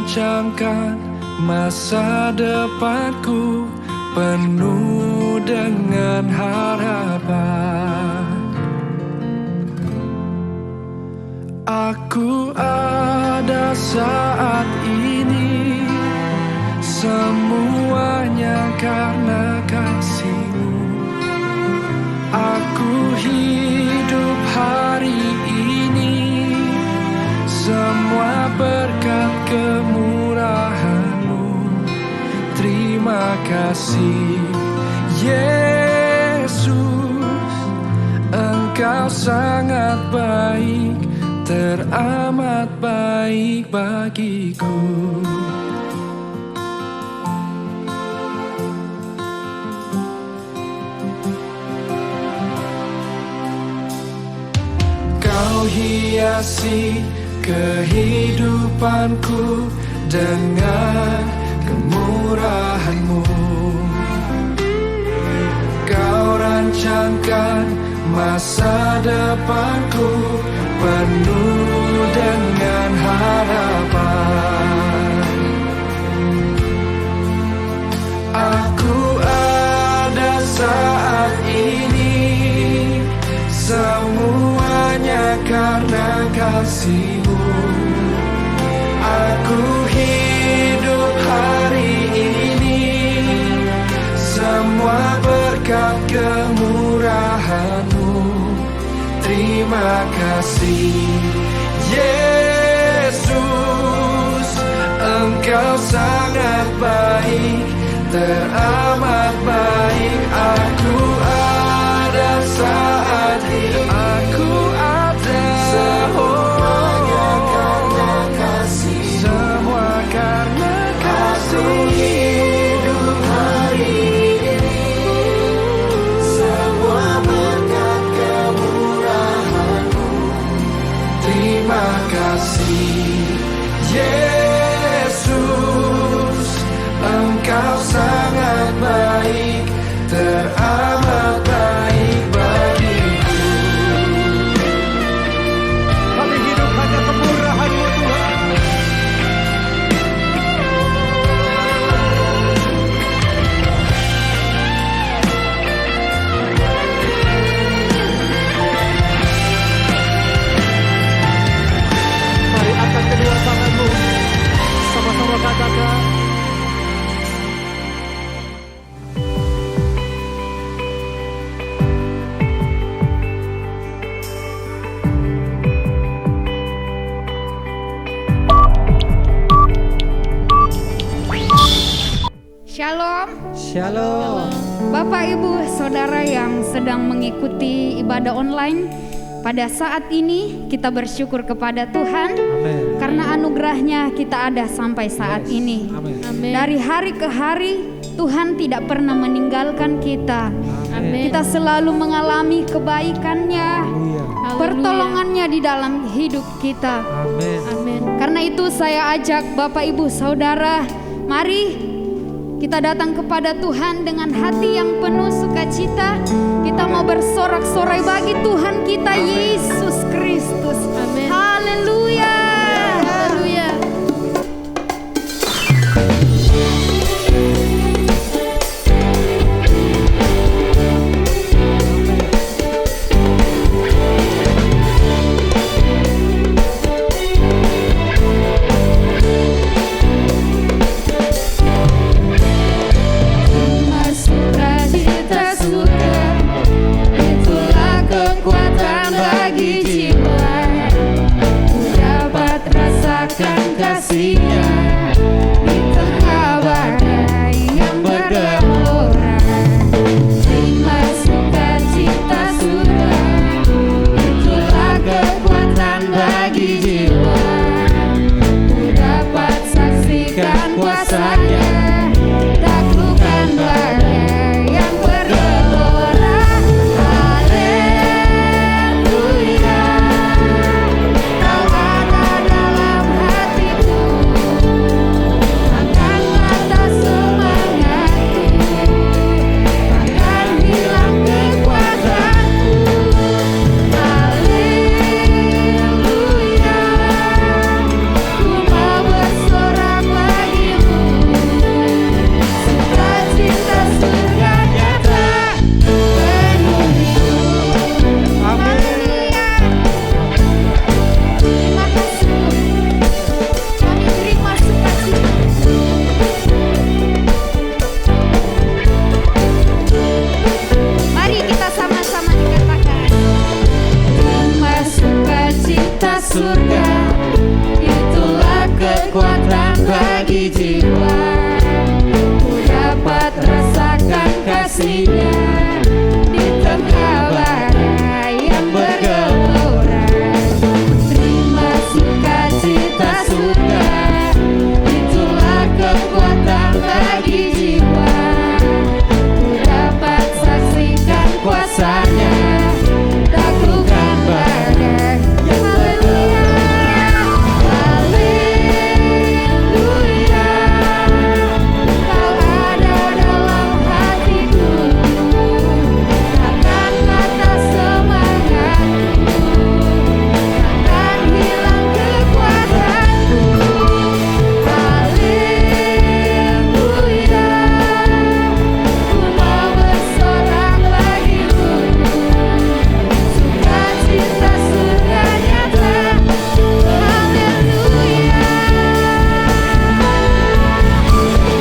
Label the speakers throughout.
Speaker 1: rancangkan masa depanku penuh dengan harapan. Aku ada saat ini, semuanya karena kasih-Mu. Aku hidup hari ini, semua berkat kemurahan-Mu. Terima kasih Yesus, Engkau sangat baik, teramat baik bagiku. Kau hiasi kehidupanku dengan kemurahan-Mu. Kau rancangkan masa depanku penuh dengan harapan. Aku ada saat ini, semuanya karena kasih-Mu. Aku hidup hari ini, semua berkat kemurahan-Mu. Terima kasih Yesus, Engkau sangat baik, teramat baik. Aku ada saat ini, aku ada, semuanya karena kasih, semua karena kasih. Aku hidup hari ini, semua berkat kemurahan-Mu. Terima kasih Yesus, Engkau sangat baik, teramat baik bagiku.
Speaker 2: Kami hidup hanya kemurahan-Mu Tuhan. Mari angkat kedua tangan-Mu, sama-sama katakan.
Speaker 3: Shalom,
Speaker 2: Shalom.
Speaker 3: Bapak Ibu Saudara yang sedang mengikuti ibadah online. Pada saat ini kita bersyukur kepada Tuhan
Speaker 2: Amin.
Speaker 3: karena anugerahnya kita ada sampai saat ini.
Speaker 2: Amin.
Speaker 3: Dari hari ke hari Tuhan tidak pernah meninggalkan kita.
Speaker 2: Amin.
Speaker 3: Kita selalu mengalami kebaikannya,
Speaker 2: Haleluya.
Speaker 3: pertolongannya di dalam hidup kita.
Speaker 2: Amin.
Speaker 3: Karena itu saya ajak Bapak Ibu Saudara, mari kita datang kepada Tuhan dengan hati yang penuh sukacita. Kita mau bersorak-sorai bagi Tuhan kita Yesus Kristus.
Speaker 4: Amin.
Speaker 3: Haleluya.
Speaker 4: Haleluya.
Speaker 3: Sukacita surga, itulah kekuatan bagi jiwa. Ku dapat rasakan kasih-Nya di tengah badai yang bergelora. Terima sukacita surga, itulah kekuatan bagi jiwa. Ku dapat saksikan kuasa-Nya, taklukkan badai yang bergelora. Haleluya, Kau ada dalam hatiku. surga, itulah kekuatan bagi jiwa. Ku dapat rasakan kasih-Nya di tengah badai yang bergelora. Terima sukacita surga, itulah kekuatan bagi jiwa. Ku dapat saksikan kuasa-Nya, taklukkan badai. Haleluya, haleluya. Kau ada dalam hatiku, takkan kata semangatku, takkan hilang kekuatanku. Haleluya, ku mau bersorak bagimu, sukacita surga nyata. Haleluya,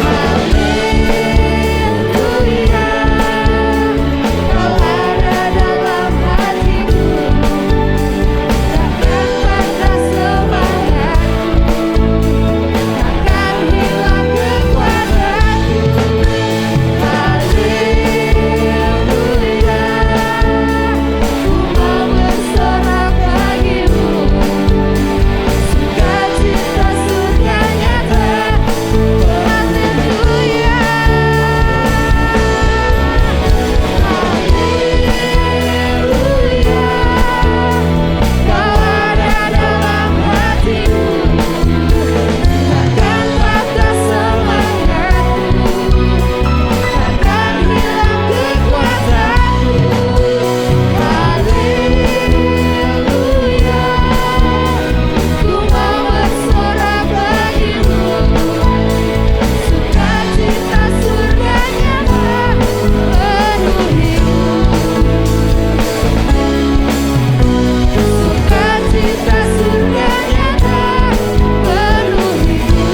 Speaker 3: haleluya. Kau ada dalam hatiku, takkan patah semangatku, takkan hilang kekuatanku. Haleluya, ku mau bersorak bagimu, sukacita surga nyata. Haleluya, haleluya. Kau ada dalam hatiku, takkan patah semangatku, takkan hilang kekuatanku. Haleluya, ku mau bersorak bagimu, sukacita surga nyata penuhiku, sukacita surga nyata penuhiku,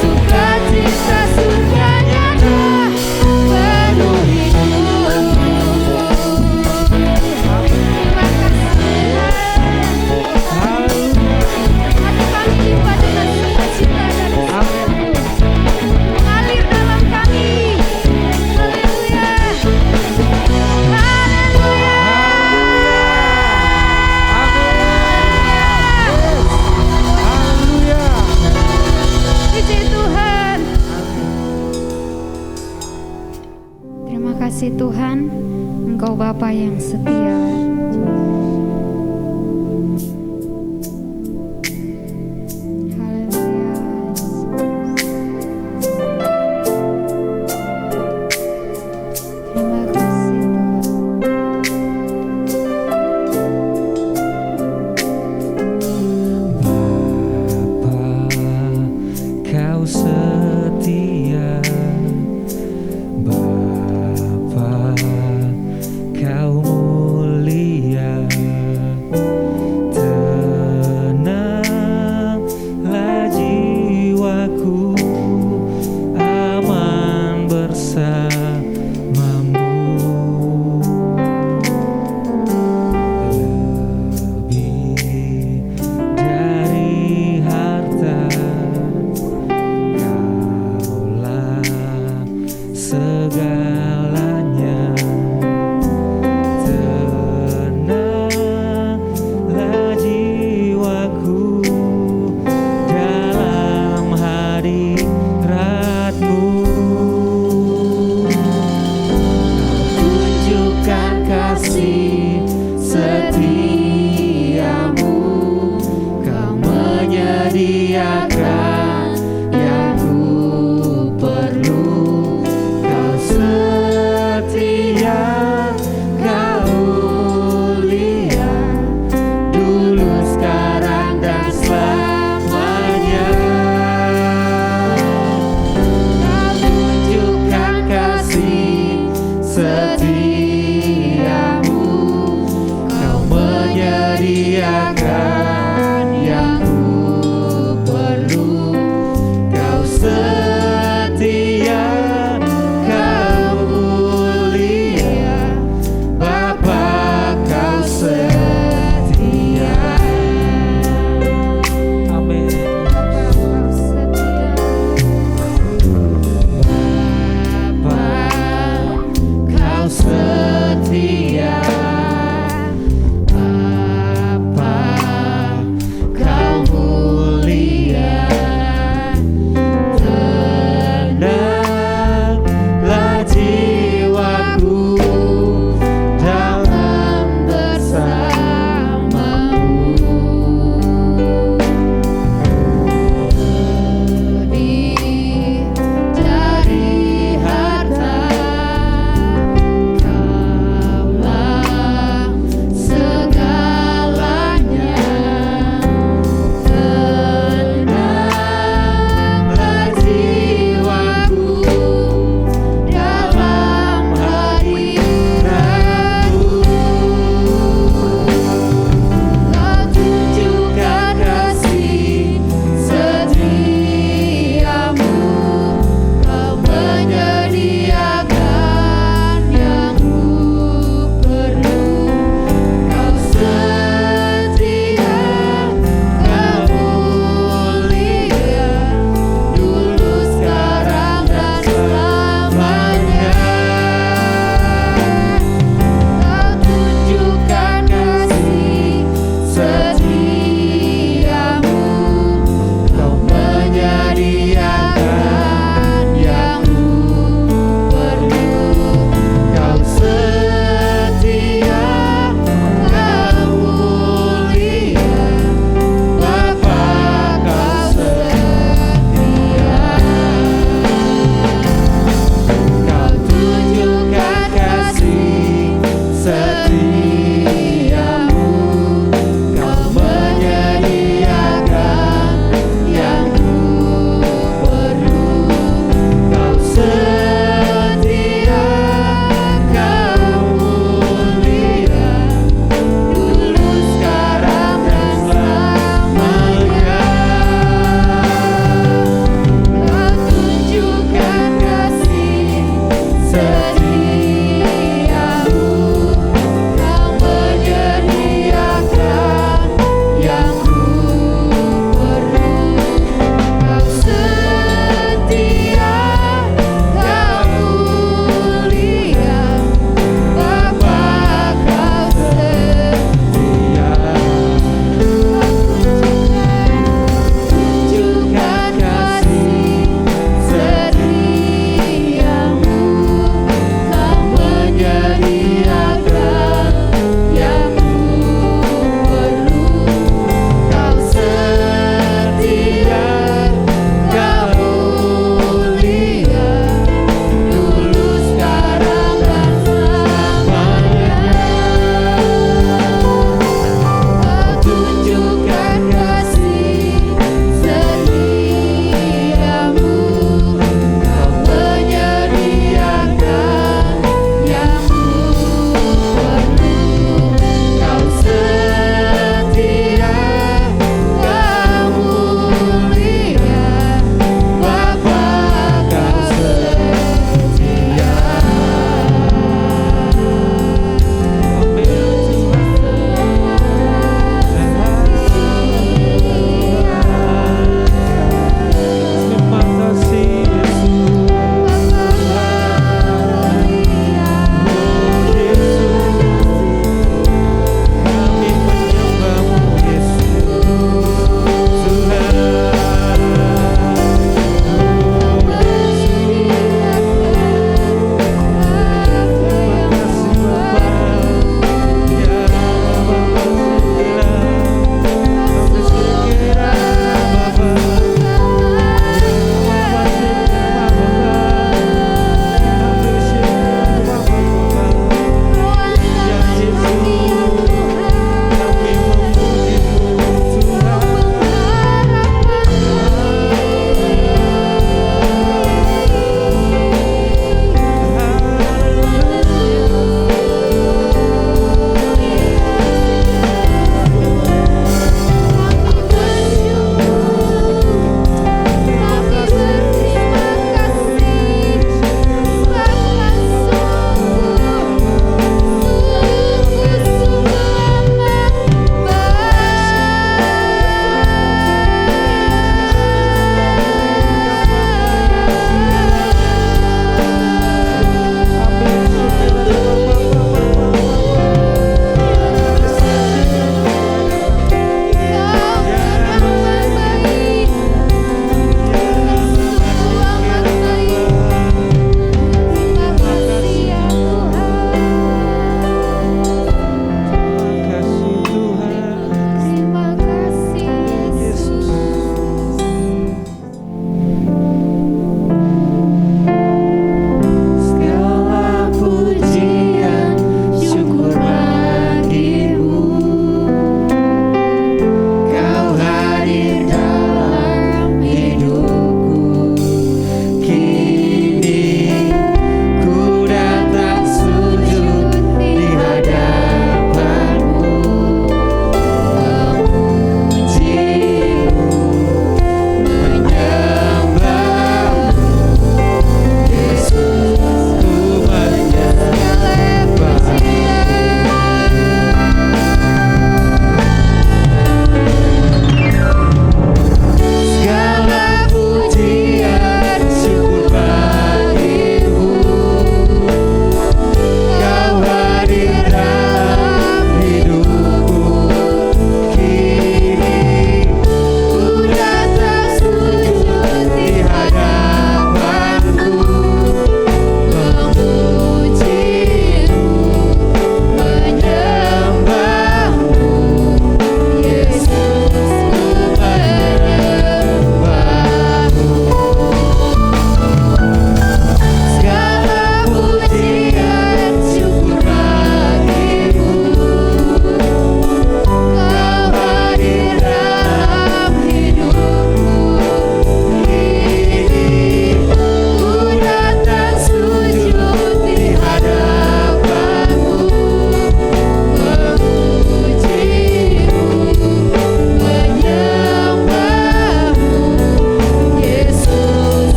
Speaker 3: sukacita surga nyata penuhiku. Terima kasih Tuhan. Hati kami limpah dengan sukacita dan surga-Mu mengalir dalam kami. Haleluya, haleluya. Puji Tuhan. Terima kasih Tuhan, Engkau Bapa yang setia. Haleluya. Terima kasih Tuhan.
Speaker 4: Kau setia, Bapa, Kau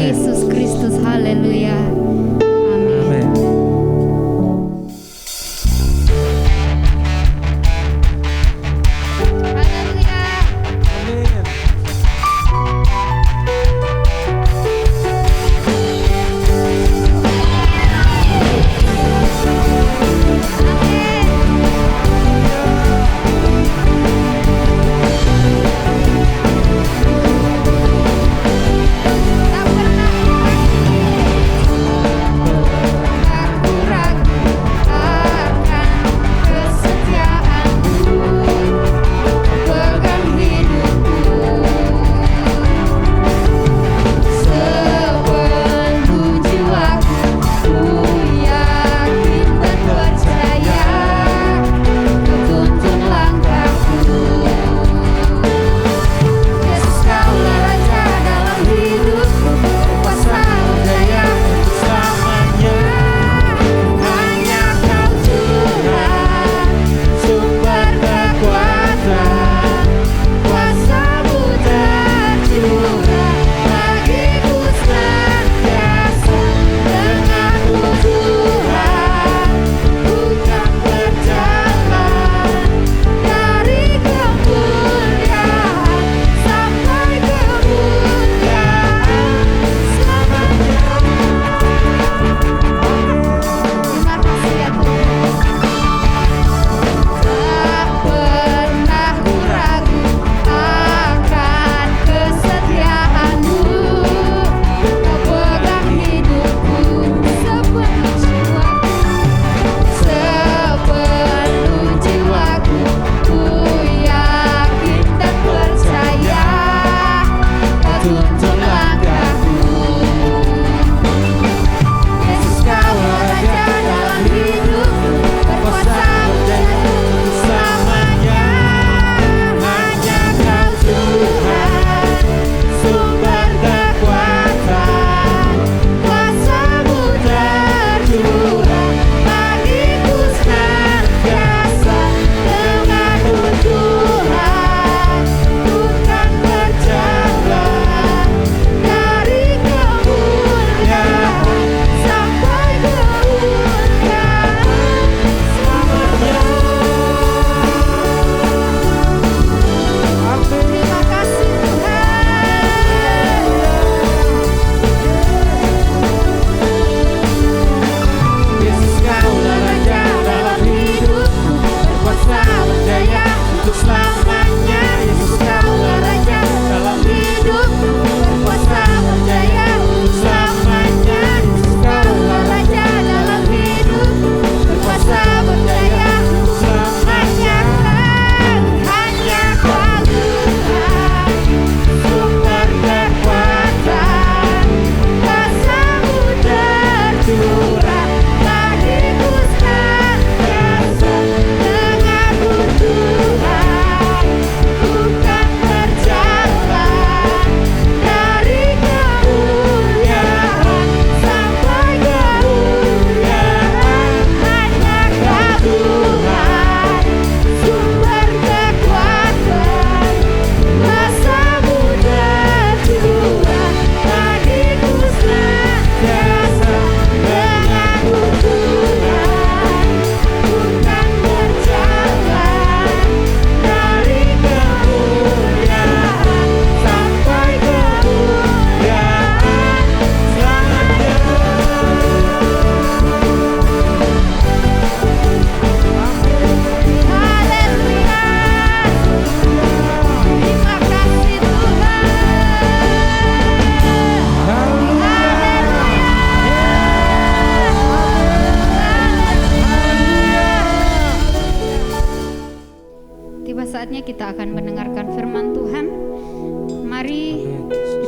Speaker 3: Yesus Kristus. Haleluya. Amin.
Speaker 4: Amin.
Speaker 3: Haleluya. Tak pernah ragu akan kesetiaanmu, pegang hidupku sepenuh jiwaku. Ku yakin dan percaya Kau tuntun langkahku. Yesus, Kaulah Raja dalam hidupku, berkuasa berdaya selamanya. Hanya Kau Tuhan, sumber kekuatan, kuasa-Mu tercurah bagiku senantiasa. Denganmu Tuhan, ku kan berjalan dari kemuliaan sampai kemuliaan selamanya. Terima kasih ya Tuhan. Tak pernah ku ragu akan kesetiaanmu, Kau pegang hidupku sepenuh jiwaku, sepenuh jiwaku. Ku yakin dan percaya Kau tuntun langkahku. Yesus, Kaulah Raja dalam hidupku, berkuasa berdaya selamanya. Hanya Kau Tuhan, sumber kekuatan, kuasa-Mu tercurah bagiku senantiasa. Denganmu Tuhan, ku kan berjalan dari kemuliaan sampai kemuliaan selamanya. Terima kasih Tuhan. Yesus, Kaulah Raja dalam hidupku, berkuasa berdaya untuk selamanya. Yesus, Kaulah Raja dalam hidupku, berkuasa berdaya untuk selamanya. Yesus, Kaulah Raja dalam hidupku, berkuasa berdaya untuk selamanya. Hanya Kau Tuhan, sumber kekuatan, kuasa-Mu tercurah bagiku senantiasa. Denganmu Tuhan, ku kan berjalan dari kemuliaan sampai kemuliaan. Hanya Kau Tuhan, sumber kekuatan, kuasa-Mu tercurah bagiku senantiasa. Denganmu Tuhan, ku kan berjalan dari kemuliaan sampai kemuliaan selamanya. Haleluya. Terima kasih Tuhan. Tiba saatnya kita akan mendengarkan firman Tuhan. Mari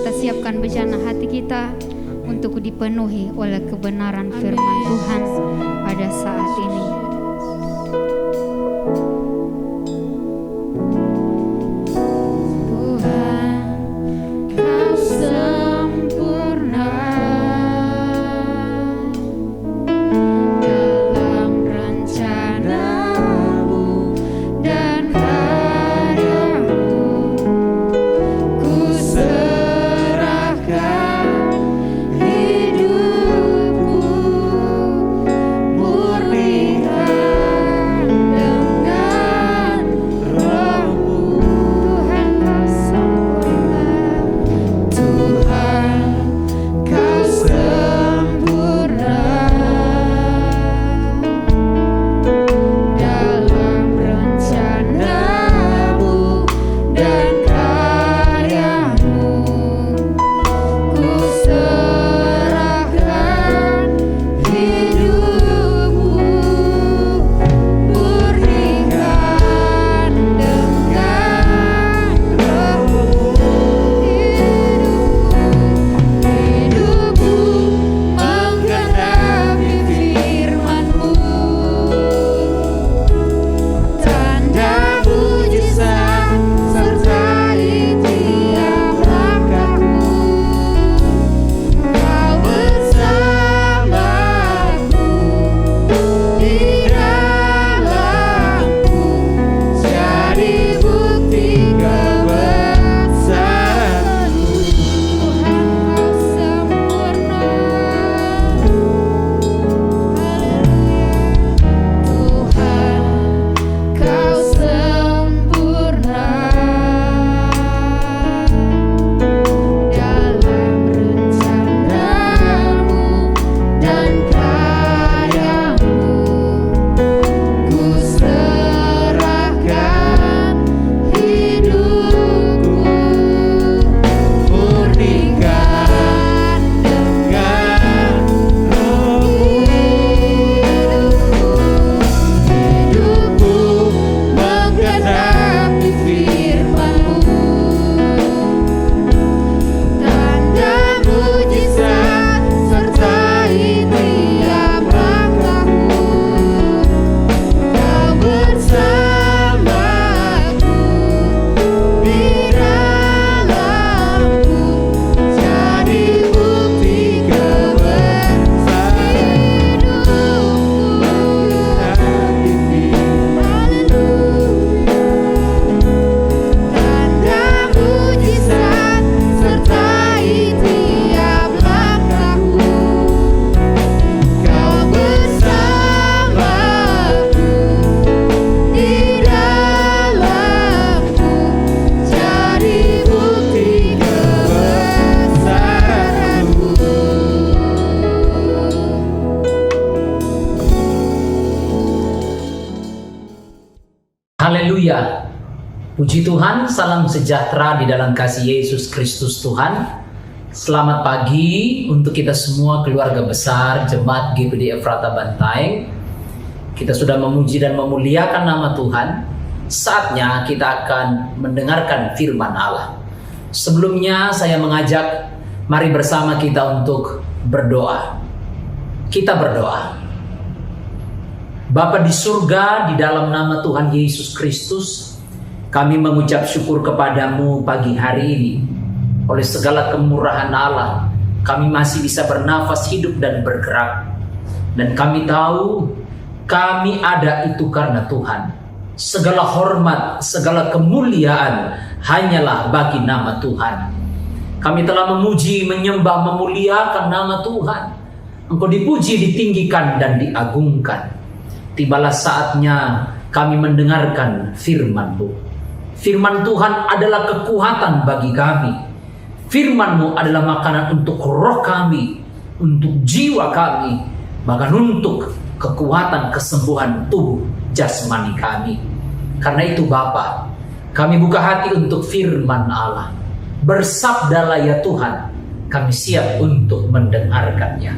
Speaker 3: kita siapkan bejana hati kita untuk dipenuhi oleh kebenaran firman Tuhan pada saat ini. Tuhan, Kau sempurna dalam rencana-Mu dan karya-Mu. Ku serahkan
Speaker 5: Puji Tuhan, salam sejahtera di dalam kasih Yesus Kristus Tuhan. Selamat pagi untuk kita semua keluarga besar Jemaat GPD Efrata Bantaeng. Kita sudah memuji dan memuliakan nama Tuhan. Saatnya kita akan mendengarkan firman Allah. Sebelumnya saya mengajak, mari bersama kita untuk berdoa. Kita berdoa. Bapa di surga, di dalam nama Tuhan Yesus Kristus, kami mengucap syukur kepadamu pagi hari ini. Oleh segala kemurahan Allah, kami masih bisa bernafas hidup dan bergerak. Dan kami tahu, kami ada itu karena Tuhan. Segala hormat, segala kemuliaan hanyalah bagi nama Tuhan. Kami telah memuji, menyembah, memuliakan nama Tuhan. Engkau dipuji, ditinggikan, dan diagungkan. Tibalah saatnya kami mendengarkan firman-Mu. Firman Tuhan adalah kekuatan bagi kami. Firman-Mu adalah makanan untuk roh kami, untuk jiwa kami, bahkan untuk kekuatan kesembuhan tubuh jasmani kami. Karena itu Bapa, kami buka hati untuk firman Allah. Bersabdalah ya Tuhan, kami siap untuk mendengarkannya.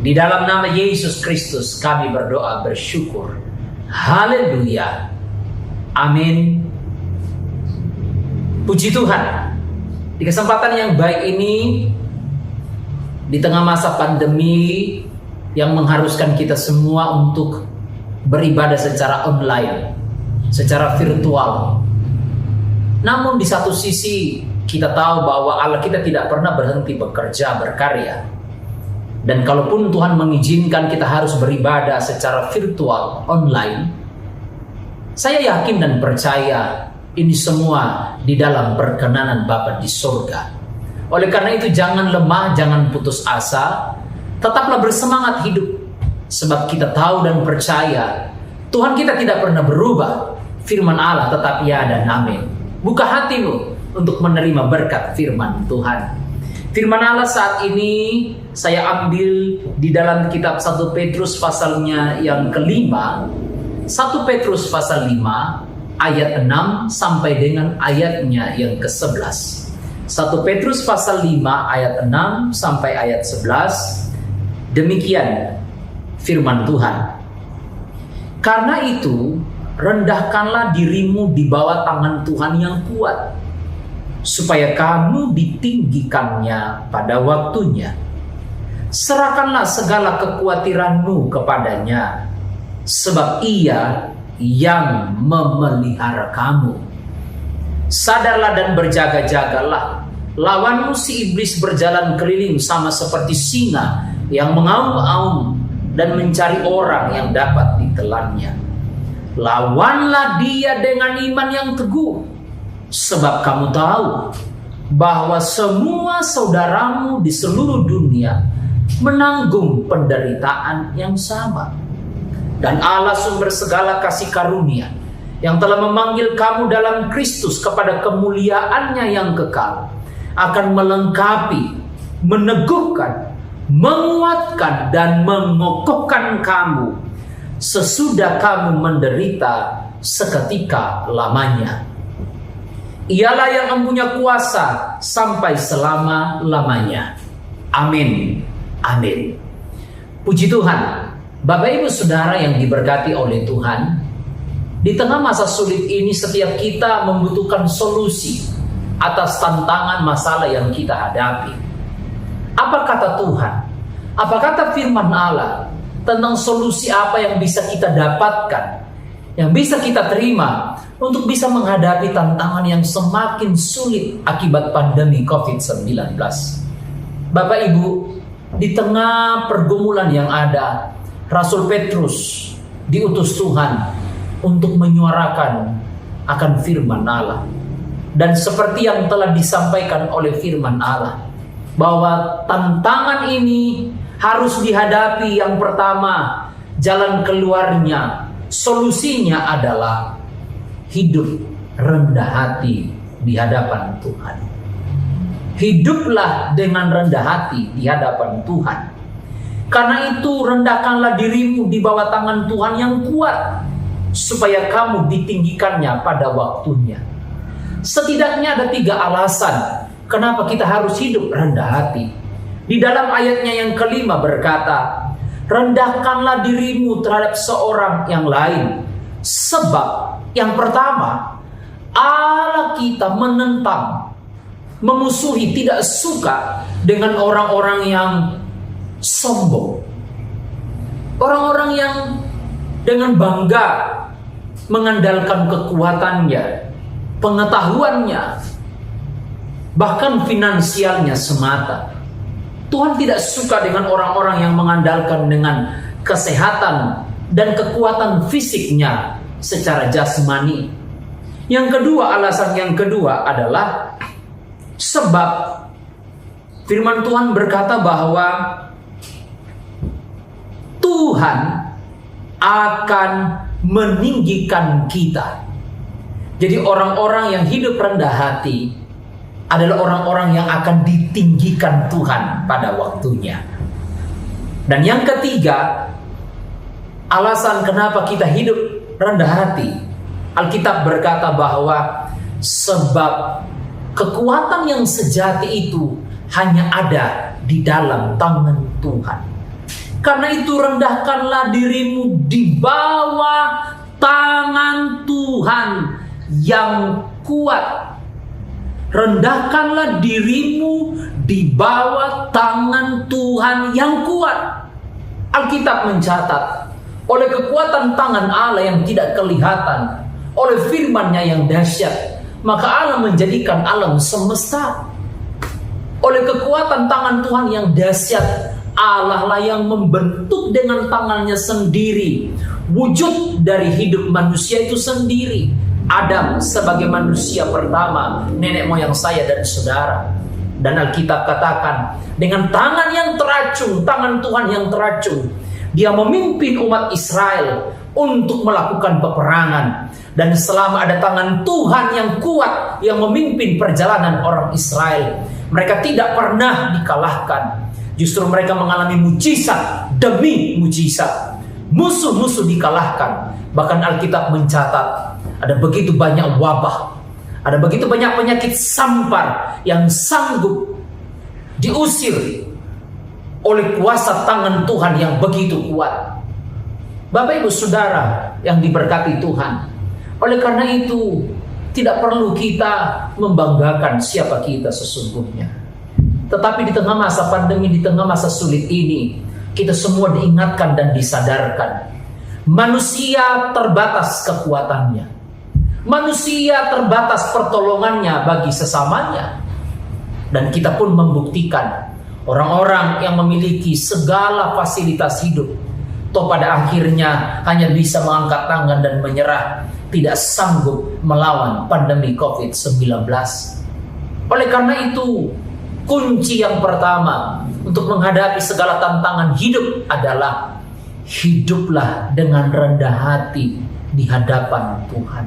Speaker 5: Di dalam nama Yesus Kristus kami berdoa bersyukur. Haleluya. Amin. Puji Tuhan. Di kesempatan yang baik ini, di tengah masa pandemi yang mengharuskan kita semua untuk beribadah secara online, secara virtual. Namun di satu sisi kita tahu bahwa Allah kita tidak pernah berhenti bekerja, berkarya. Dan kalaupun Tuhan mengizinkan kita harus beribadah secara virtual, online, saya yakin dan percaya ini semua di dalam perkenanan Bapa di surga. Oleh karena itu jangan lemah, jangan putus asa. Tetaplah bersemangat hidup. Sebab kita tahu dan percaya Tuhan kita tidak pernah berubah. Firman Allah tetap ya dan amin. Buka hatimu untuk menerima berkat firman Tuhan. Firman Allah saat ini saya ambil di dalam kitab 1 Petrus pasalnya yang kelima. 1 Petrus pasal 5 ayat 6 sampai dengan ayatnya yang ke-11. 1 Petrus pasal 5 ayat 6 sampai ayat 11. Demikian firman Tuhan. Karena itu, rendahkanlah dirimu di bawah tangan Tuhan yang kuat, supaya kamu ditinggikannya pada waktunya. Serahkanlah segala kekhawatiranmu kepadanya, sebab Ia yang memelihara kamu. Sadarlah dan berjaga-jagalah. Lawanmu si iblis berjalan keliling sama seperti singa yang mengaum-aum dan mencari orang yang dapat ditelannya. Lawanlah dia dengan iman yang teguh, sebab kamu tahu bahwa semua saudaramu di seluruh dunia menanggung penderitaan yang sama. Dan Allah sumber segala kasih karunia yang telah memanggil kamu dalam Kristus kepada kemuliaannya yang kekal akan melengkapi, meneguhkan, menguatkan dan mengokohkan kamu sesudah kamu menderita seketika lamanya. Ialah yang mempunyai kuasa sampai selama-lamanya. Amin. Amin. Puji Tuhan. Bapak Ibu Saudara yang diberkati oleh Tuhan, di tengah masa sulit ini setiap kita membutuhkan solusi atas tantangan masalah yang kita hadapi. Apa kata Tuhan? Apa kata firman Allah tentang solusi apa yang bisa kita dapatkan, yang bisa kita terima untuk bisa menghadapi tantangan yang semakin sulit akibat pandemi COVID-19? Bapak Ibu, di tengah pergumulan yang ada, Rasul Petrus diutus Tuhan untuk menyuarakan akan firman Allah. Dan seperti yang telah disampaikan oleh firman Allah, bahwa tantangan ini harus dihadapi. Yang pertama, jalan keluarnya, solusinya adalah hidup rendah hati di hadapan Tuhan. Hiduplah dengan rendah hati di hadapan Tuhan. Karena itu rendahkanlah dirimu di bawah tangan Tuhan yang kuat, supaya kamu ditinggikannya pada waktunya. Setidaknya ada 3 alasan kenapa kita harus hidup rendah hati. Di dalam ayatnya yang kelima berkata, rendahkanlah dirimu terhadap seorang yang lain. Sebab yang pertama, Allah kita menentang, memusuhi, tidak suka dengan orang-orang yang sombong. Orang-orang yang dengan bangga mengandalkan kekuatannya, pengetahuannya, bahkan finansialnya semata. Tuhan tidak suka dengan orang-orang yang mengandalkan dengan kesehatan dan kekuatan fisiknya secara jasmani. Yang kedua, alasan yang kedua adalah sebab firman Tuhan berkata bahwa Tuhan akan meninggikan kita. Jadi orang-orang yang hidup rendah hati adalah orang-orang yang akan ditinggikan Tuhan pada waktunya. Dan yang ketiga, alasan kenapa kita hidup rendah hati, Alkitab berkata bahwa sebab kekuatan yang sejati itu hanya ada di dalam tangan Tuhan. Karena itu rendahkanlah dirimu di bawah tangan Tuhan yang kuat. Rendahkanlah dirimu di bawah tangan Tuhan yang kuat. Alkitab mencatat, oleh kekuatan tangan Allah yang tidak kelihatan, oleh firman-Nya yang dahsyat, maka Allah menjadikan alam semesta. Oleh kekuatan tangan Tuhan yang dahsyat, Allah lah yang membentuk dengan tangannya sendiri wujud dari hidup manusia itu sendiri. Adam sebagai manusia pertama, nenek moyang saya dan saudara. Dan Alkitab katakan, dengan tangan yang teracung, tangan Tuhan yang teracung, Dia memimpin umat Israel untuk melakukan peperangan. Dan selama ada tangan Tuhan yang kuat yang memimpin perjalanan orang Israel, mereka tidak pernah dikalahkan. Justru mereka mengalami mujizat demi mujizat. Musuh-musuh dikalahkan. Bahkan Alkitab mencatat, ada begitu banyak wabah, ada begitu banyak penyakit sampar yang sanggup diusir oleh kuasa tangan Tuhan yang begitu kuat. Bapak Ibu Saudara yang diberkati Tuhan, oleh karena itu tidak perlu kita membanggakan siapa kita sesungguhnya. Tetapi di tengah masa pandemi, di tengah masa sulit ini, kita semua diingatkan dan disadarkan, manusia terbatas kekuatannya. Manusia terbatas pertolongannya bagi sesamanya. Dan kita pun membuktikan, orang-orang yang memiliki segala fasilitas hidup, toh pada akhirnya hanya bisa mengangkat tangan dan menyerah, tidak sanggup melawan pandemi COVID-19. Oleh karena itu, kunci yang pertama untuk menghadapi segala tantangan hidup adalah hiduplah dengan rendah hati di hadapan Tuhan.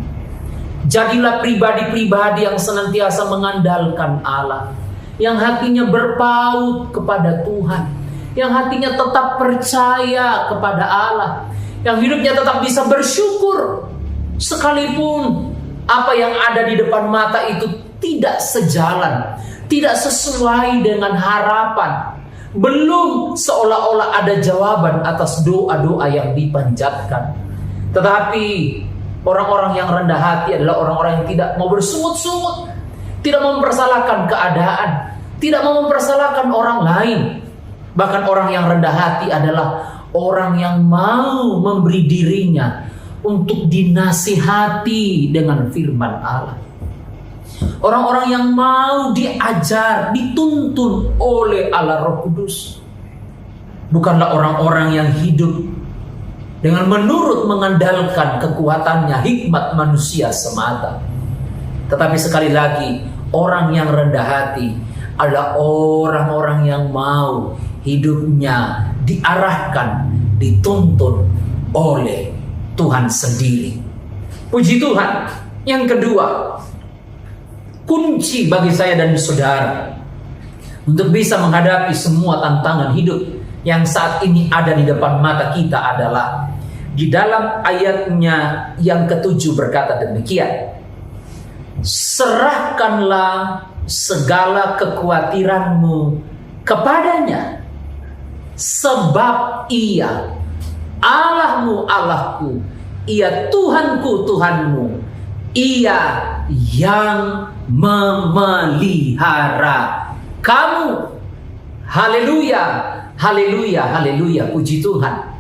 Speaker 5: Jadilah pribadi-pribadi yang senantiasa mengandalkan Allah, yang hatinya berpaut kepada Tuhan, yang hatinya tetap percaya kepada Allah, yang hidupnya tetap bisa bersyukur sekalipun apa yang ada di depan mata itu tidak sejalan, tidak sesuai dengan harapan, belum seolah-olah ada jawaban atas doa-doa yang dipanjatkan. Tetapi orang-orang yang rendah hati adalah orang-orang yang tidak mau bersungut-sungut, tidak mau mempersalahkan keadaan, tidak mau mempersalahkan orang lain. Bahkan orang yang rendah hati adalah orang yang mau memberi dirinya untuk dinasihati dengan firman Allah. Orang-orang yang mau diajar, dituntun oleh Allah Roh Kudus. Bukanlah orang-orang yang hidup dengan menurut mengandalkan kekuatannya, hikmat manusia semata. Tetapi sekali lagi, orang yang rendah hati adalah orang-orang yang mau hidupnya diarahkan, dituntun oleh Tuhan sendiri. Puji Tuhan. Yang kedua, kunci bagi saya dan saudara untuk bisa menghadapi semua tantangan hidup yang saat ini ada di depan mata kita adalah di dalam ayatnya yang ke-7 berkata demikian. serahkanlah segala kekhawatiranmu kepadanya, sebab Ia Allahmu, Allahku, Ia Tuhanku, Tuhanmu, Ia yang memelihara kamu. Haleluya, haleluya, haleluya, puji Tuhan.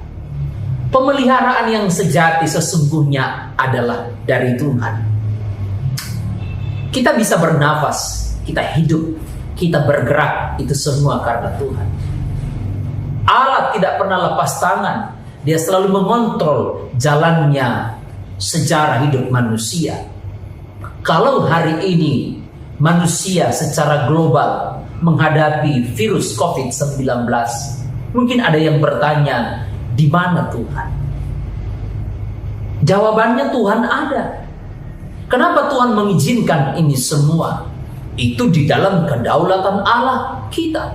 Speaker 5: Pemeliharaan yang sejati sesungguhnya adalah dari Tuhan. Kita bisa bernafas, kita hidup, kita bergerak, itu semua karena Tuhan. Allah tidak pernah lepas tangan. Dia selalu mengontrol jalannya sejarah hidup manusia. Kalau hari ini manusia secara global menghadapi virus COVID-19, mungkin ada yang bertanya, di mana Tuhan? Jawabannya Tuhan ada. Kenapa Tuhan mengizinkan ini semua? Itu di dalam kedaulatan Allah kita.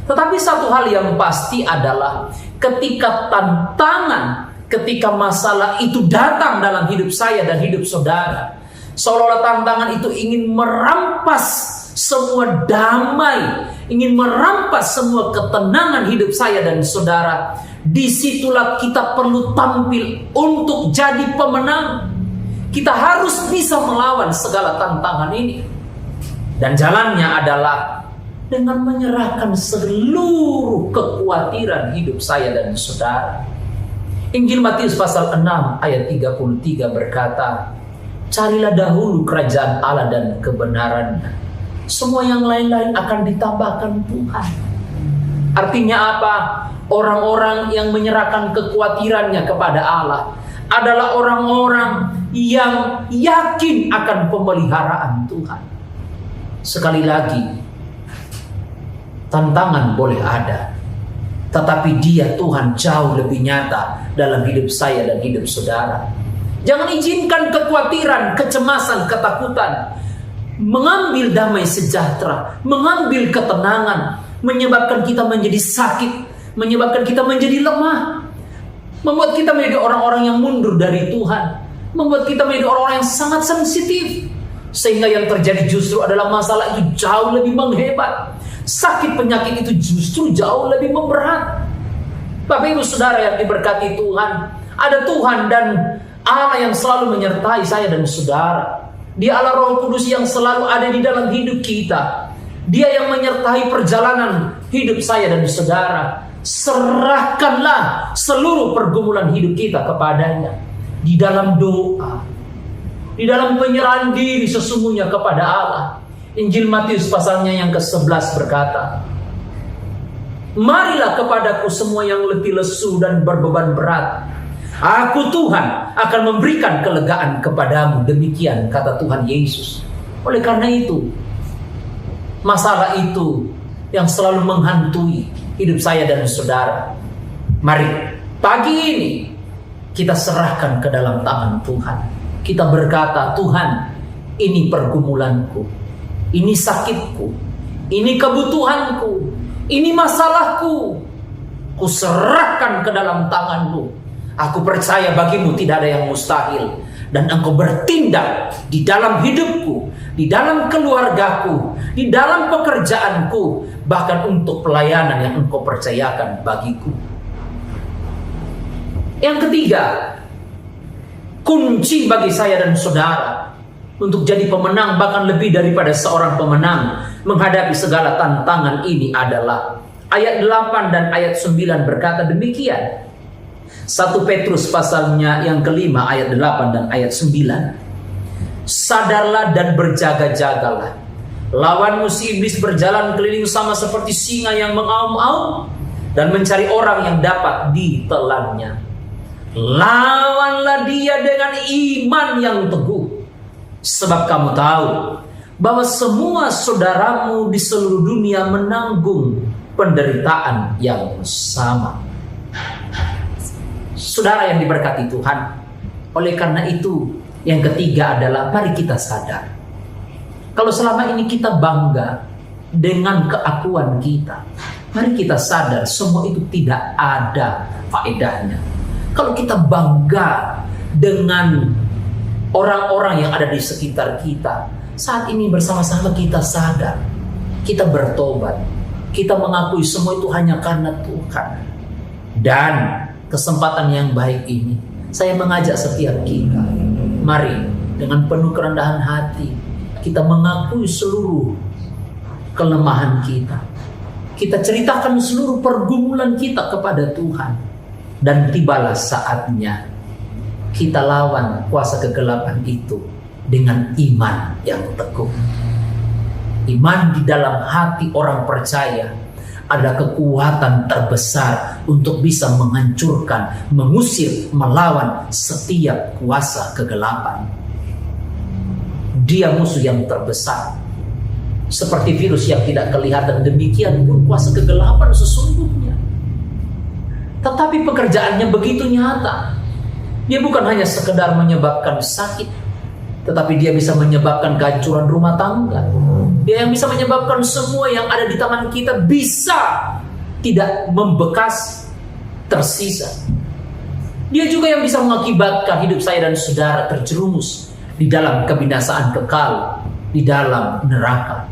Speaker 5: Tetapi satu hal yang pasti adalah ketika tantangan, ketika masalah itu datang dalam hidup saya dan hidup saudara, seolah-olah tantangan itu ingin merampas semua damai, ingin merampas semua ketenangan hidup saya dan saudara. Disitulah kita perlu tampil untuk jadi pemenang. Kita harus bisa melawan segala tantangan ini. Dan jalannya adalah dengan menyerahkan seluruh kekhawatiran hidup saya dan saudara. Injil Matius pasal 6 ayat 33 berkata, carilah dahulu kerajaan Allah dan kebenarannya. Semua yang lain-lain akan ditambahkan Tuhan. Artinya apa? Orang-orang yang menyerahkan kekhawatirannya kepada Allah adalah orang-orang yang yakin akan pemeliharaan Tuhan. Sekali lagi, tantangan boleh ada, tetapi Dia Tuhan jauh lebih nyata dalam hidup saya dan hidup saudara. Jangan izinkan kekhawatiran, kecemasan, ketakutan mengambil damai sejahtera, mengambil ketenangan, menyebabkan kita menjadi sakit, menyebabkan kita menjadi lemah, membuat kita menjadi orang-orang yang mundur dari Tuhan, membuat kita menjadi orang-orang yang sangat sensitif, sehingga yang terjadi justru adalah masalah itu jauh lebih menghebat. Sakit penyakit itu justru jauh lebih memberat. Bapak Ibu Saudara yang diberkati Tuhan, ada Tuhan dan Allah yang selalu menyertai saya dan saudara. Dia Allah Roh Kudus yang selalu ada di dalam hidup kita. Dia yang menyertai perjalanan hidup saya dan saudara. Serahkanlah seluruh pergumulan hidup kita kepadanya. Di dalam doa, di dalam penyerahan diri sesungguhnya kepada Allah. Injil Matius pasalnya yang ke-11 berkata, marilah kepadaku semua yang letih lesu dan berbeban berat, aku Tuhan akan memberikan kelegaan kepadamu. Demikian kata Tuhan Yesus. Oleh karena itu, masalah itu yang selalu menghantui hidup saya dan saudara, mari pagi ini kita serahkan ke dalam tangan Tuhan. Kita berkata, Tuhan, ini pergumulanku, ini sakitku, ini kebutuhanku, ini masalahku, ku serahkan ke dalam tangan-Mu. Aku percaya bagimu tidak ada yang mustahil. Dan Engkau bertindak di dalam hidupku, di dalam keluargaku, di dalam pekerjaanku, bahkan untuk pelayanan yang Engkau percayakan bagiku. Yang ketiga, kunci bagi saya dan saudara untuk jadi pemenang, bahkan lebih daripada seorang pemenang menghadapi segala tantangan ini adalah ayat 8 dan ayat 9 berkata demikian. 1 Petrus pasalnya yang kelima ayat 8 dan ayat 9. Sadarlah dan berjaga-jagalah. Lawanmu si iblis berjalan keliling sama seperti singa yang mengaum-aum dan mencari orang yang dapat ditelannya. Lawanlah dia dengan iman yang teguh. Sebab kamu tahu bahwa semua saudaramu di seluruh dunia menanggung penderitaan yang sama. Saudara yang diberkati Tuhan, oleh karena itu yang ketiga adalah mari kita sadar. Kalau selama ini kita bangga dengan keakuan kita, mari kita sadar semua itu tidak ada faedahnya. Kalau kita bangga dengan orang-orang yang ada di sekitar kita. Saat ini bersama-sama kita sadar, kita bertobat, kita mengakui semua itu hanya karena Tuhan. Dan kesempatan yang baik ini, saya mengajak setiap kita, mari dengan penuh kerendahan hati, kita mengakui seluruh kelemahan kita. Kita ceritakan seluruh pergumulan kita kepada Tuhan. Dan tibalah saatnya kita lawan kuasa kegelapan itu dengan iman yang teguh. Iman di dalam hati orang percaya adalah kekuatan terbesar untuk bisa menghancurkan, mengusir, melawan setiap kuasa kegelapan. Dia musuh yang terbesar. Seperti virus yang tidak kelihatan, demikian pun kuasa kegelapan sesungguhnya. Tetapi pekerjaannya begitu nyata. Dia bukan hanya sekedar menyebabkan sakit, tetapi dia bisa menyebabkan kehancuran rumah tangga. Dia yang bisa menyebabkan semua yang ada di tangan kita bisa tidak membekas, tersisa. Dia juga yang bisa mengakibatkan hidup saya dan saudara terjerumus di dalam kebinasaan kekal, di dalam neraka.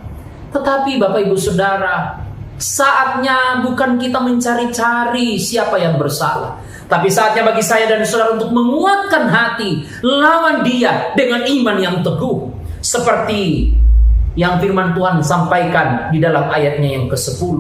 Speaker 5: Tetapi Bapak Ibu Saudara, saatnya bukan kita mencari-cari siapa yang bersalah, tapi saatnya bagi saya dan saudara untuk menguatkan hati lawan dia dengan iman yang teguh, seperti yang firman Tuhan sampaikan di dalam ayatnya yang ke-10.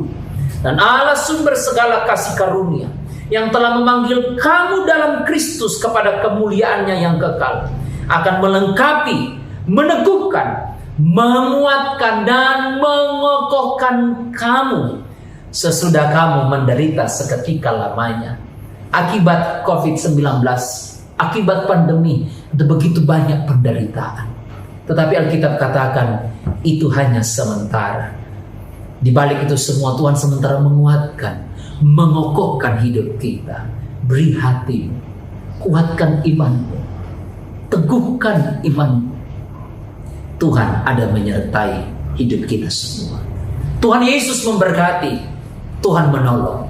Speaker 5: Dan Allah sumber segala kasih karunia, yang telah memanggil kamu dalam Kristus kepada kemuliaannya yang kekal, akan melengkapi, meneguhkan, menguatkan dan mengokohkan kamu sesudah kamu menderita seketika lamanya. Akibat COVID-19, akibat pandemi, ada begitu banyak penderitaan. Tetapi Alkitab katakan itu hanya sementara. Di balik itu semua Tuhan sementara menguatkan, mengokohkan hidup kita. Beri hatimu, kuatkan imanmu, teguhkan imanmu. Tuhan ada menyertai hidup kita semua. Tuhan Yesus memberkati, Tuhan menolong.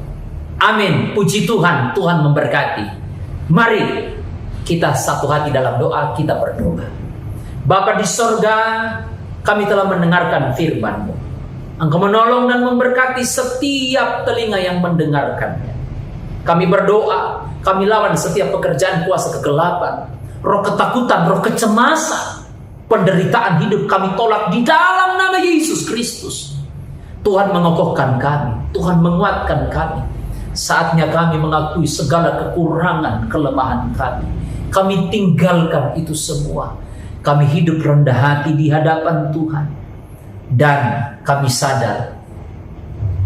Speaker 5: Amin. Puji Tuhan, Tuhan memberkati. Mari kita satu hati dalam doa, kita berdoa. Bapa di sorga, kami telah mendengarkan firman-Mu. Engkau menolong dan memberkati setiap telinga yang mendengarkannya. Kami berdoa, kami lawan setiap pekerjaan kuasa kegelapan, roh ketakutan, roh kecemasan, penderitaan hidup kami tolak di dalam nama Yesus Kristus. Tuhan mengokohkan kami, Tuhan menguatkan kami. Saatnya kami mengakui segala kekurangan, kelemahan kami. Kami tinggalkan itu semua. Kami hidup rendah hati di hadapan Tuhan. Dan kami sadar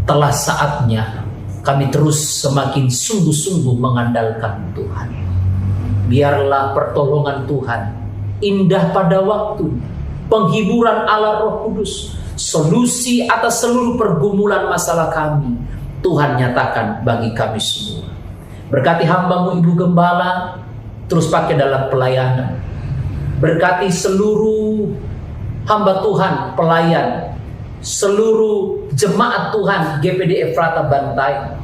Speaker 5: telah saatnya kami terus semakin sungguh-sungguh mengandalkan Tuhan. Biarlah pertolongan Tuhan indah pada waktunya, penghiburan Allah Roh Kudus, solusi atas seluruh pergumulan masalah kami, Tuhan nyatakan bagi kami semua. Berkati hamba-Mu Ibu Gembala, terus pakai dalam pelayanan. Berkati seluruh hamba Tuhan, pelayan, seluruh jemaat Tuhan GPD Efrata Bantai.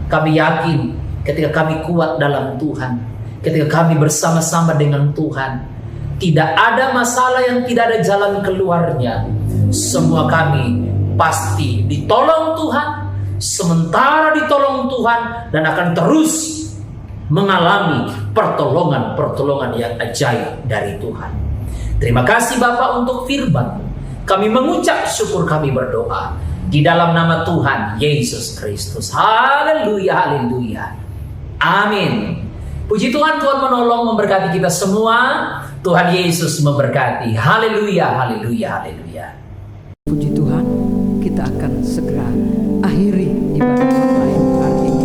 Speaker 5: Kami yakin ketika kami kuat dalam Tuhan, ketika kami bersama-sama dengan Tuhan, tidak ada masalah yang tidak ada jalan keluarnya. Semua kami pasti ditolong Tuhan, sementara ditolong Tuhan, dan akan terus mengalami pertolongan-pertolongan yang ajaib dari Tuhan. Terima kasih Bapa untuk firman-Mu. Kami mengucap syukur, kami berdoa di dalam nama Tuhan Yesus Kristus. Haleluya, haleluya. Amin. Puji Tuhan, Tuhan menolong memberkati kita semua. Tuhan Yesus memberkati. Haleluya, haleluya, haleluya.
Speaker 2: Puji Tuhan, kita akan segera akhiri ibadah online hari ini.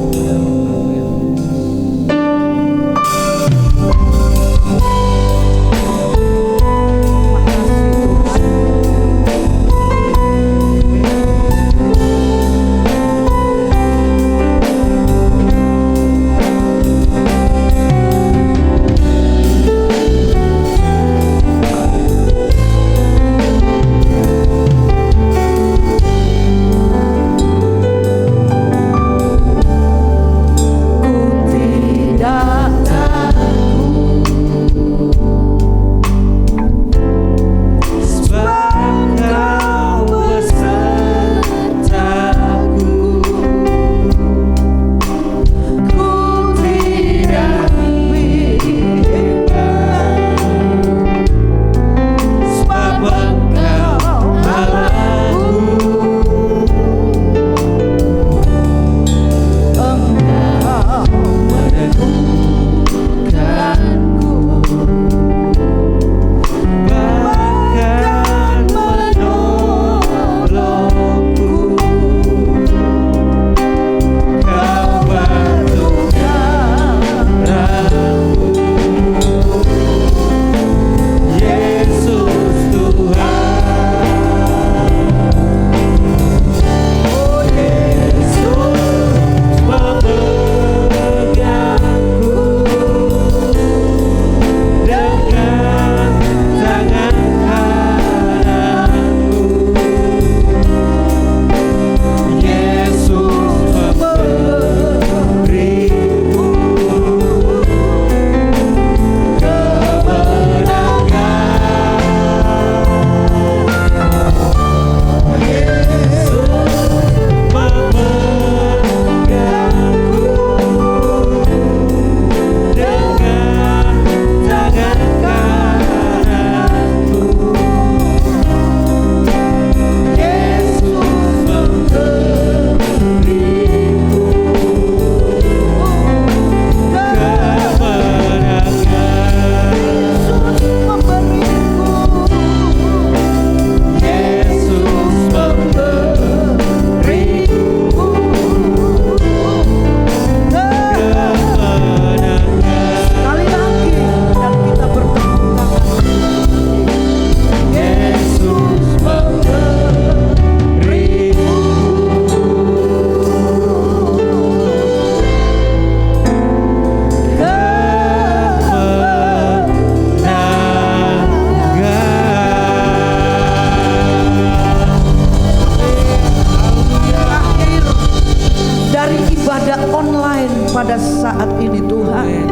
Speaker 2: pada saat ini Tuhan.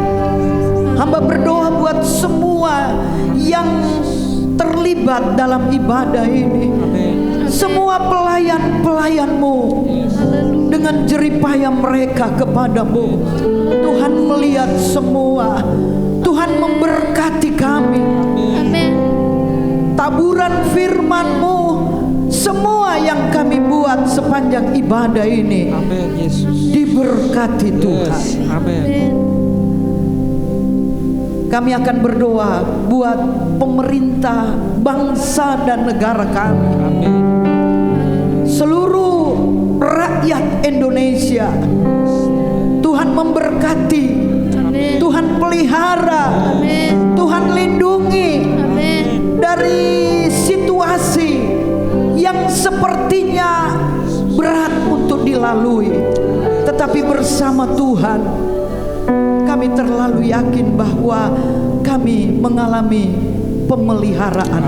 Speaker 2: Hamba berdoa buat semua yang terlibat dalam ibadah ini, semua pelayan-pelayan-Mu, dengan jeripaya mereka kepadamu, Tuhan melihat semua. Tuhan memberkati kami. Taburan firman-Mu, semua yang kami buat sepanjang ibadah ini diberkati Tuhan. Kami akan berdoa buat pemerintah, bangsa dan negara kami, seluruh rakyat Indonesia. Tuhan memberkati, Tuhan pelihara, Tuhan lindungi dari situasi yang sepertinya berat untuk dilalui. Tetapi bersama Tuhan kami terlalu yakin bahwa kami mengalami pemeliharaan.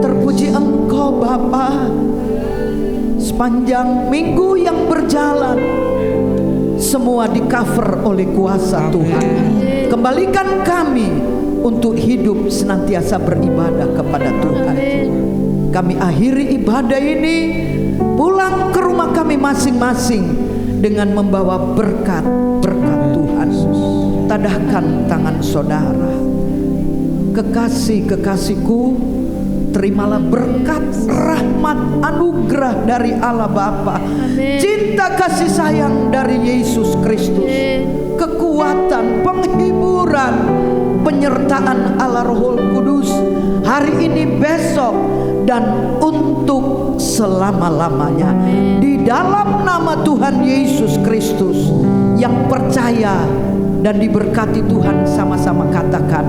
Speaker 2: Terpuji Engkau Bapa. Sepanjang minggu yang berjalan, semua di cover oleh kuasa Tuhan. Kembalikan kami untuk hidup senantiasa beribadah kepada Tuhan. Kami akhiri ibadah ini, pulang ke rumah kami masing-masing dengan membawa berkat-berkat Tuhan. Tadahkan tangan saudara. Kekasih-kekasihku, terimalah berkat, rahmat, anugerah dari Allah Bapa, cinta kasih sayang dari Yesus Kristus, kekuatan, penghiburan, penyertaan Allah Roh Kudus hari ini, besok, dan untuk selama-lamanya. Di dalam nama Tuhan Yesus Kristus, yang percaya dan diberkati Tuhan sama-sama katakan